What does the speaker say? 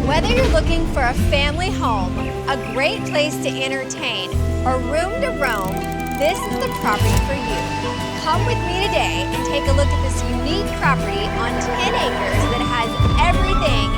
Whether you're looking for a family home, a great place to entertain, or room to roam, this is the property for you. Come with me today and take a look at this unique property on 10 acres that has everything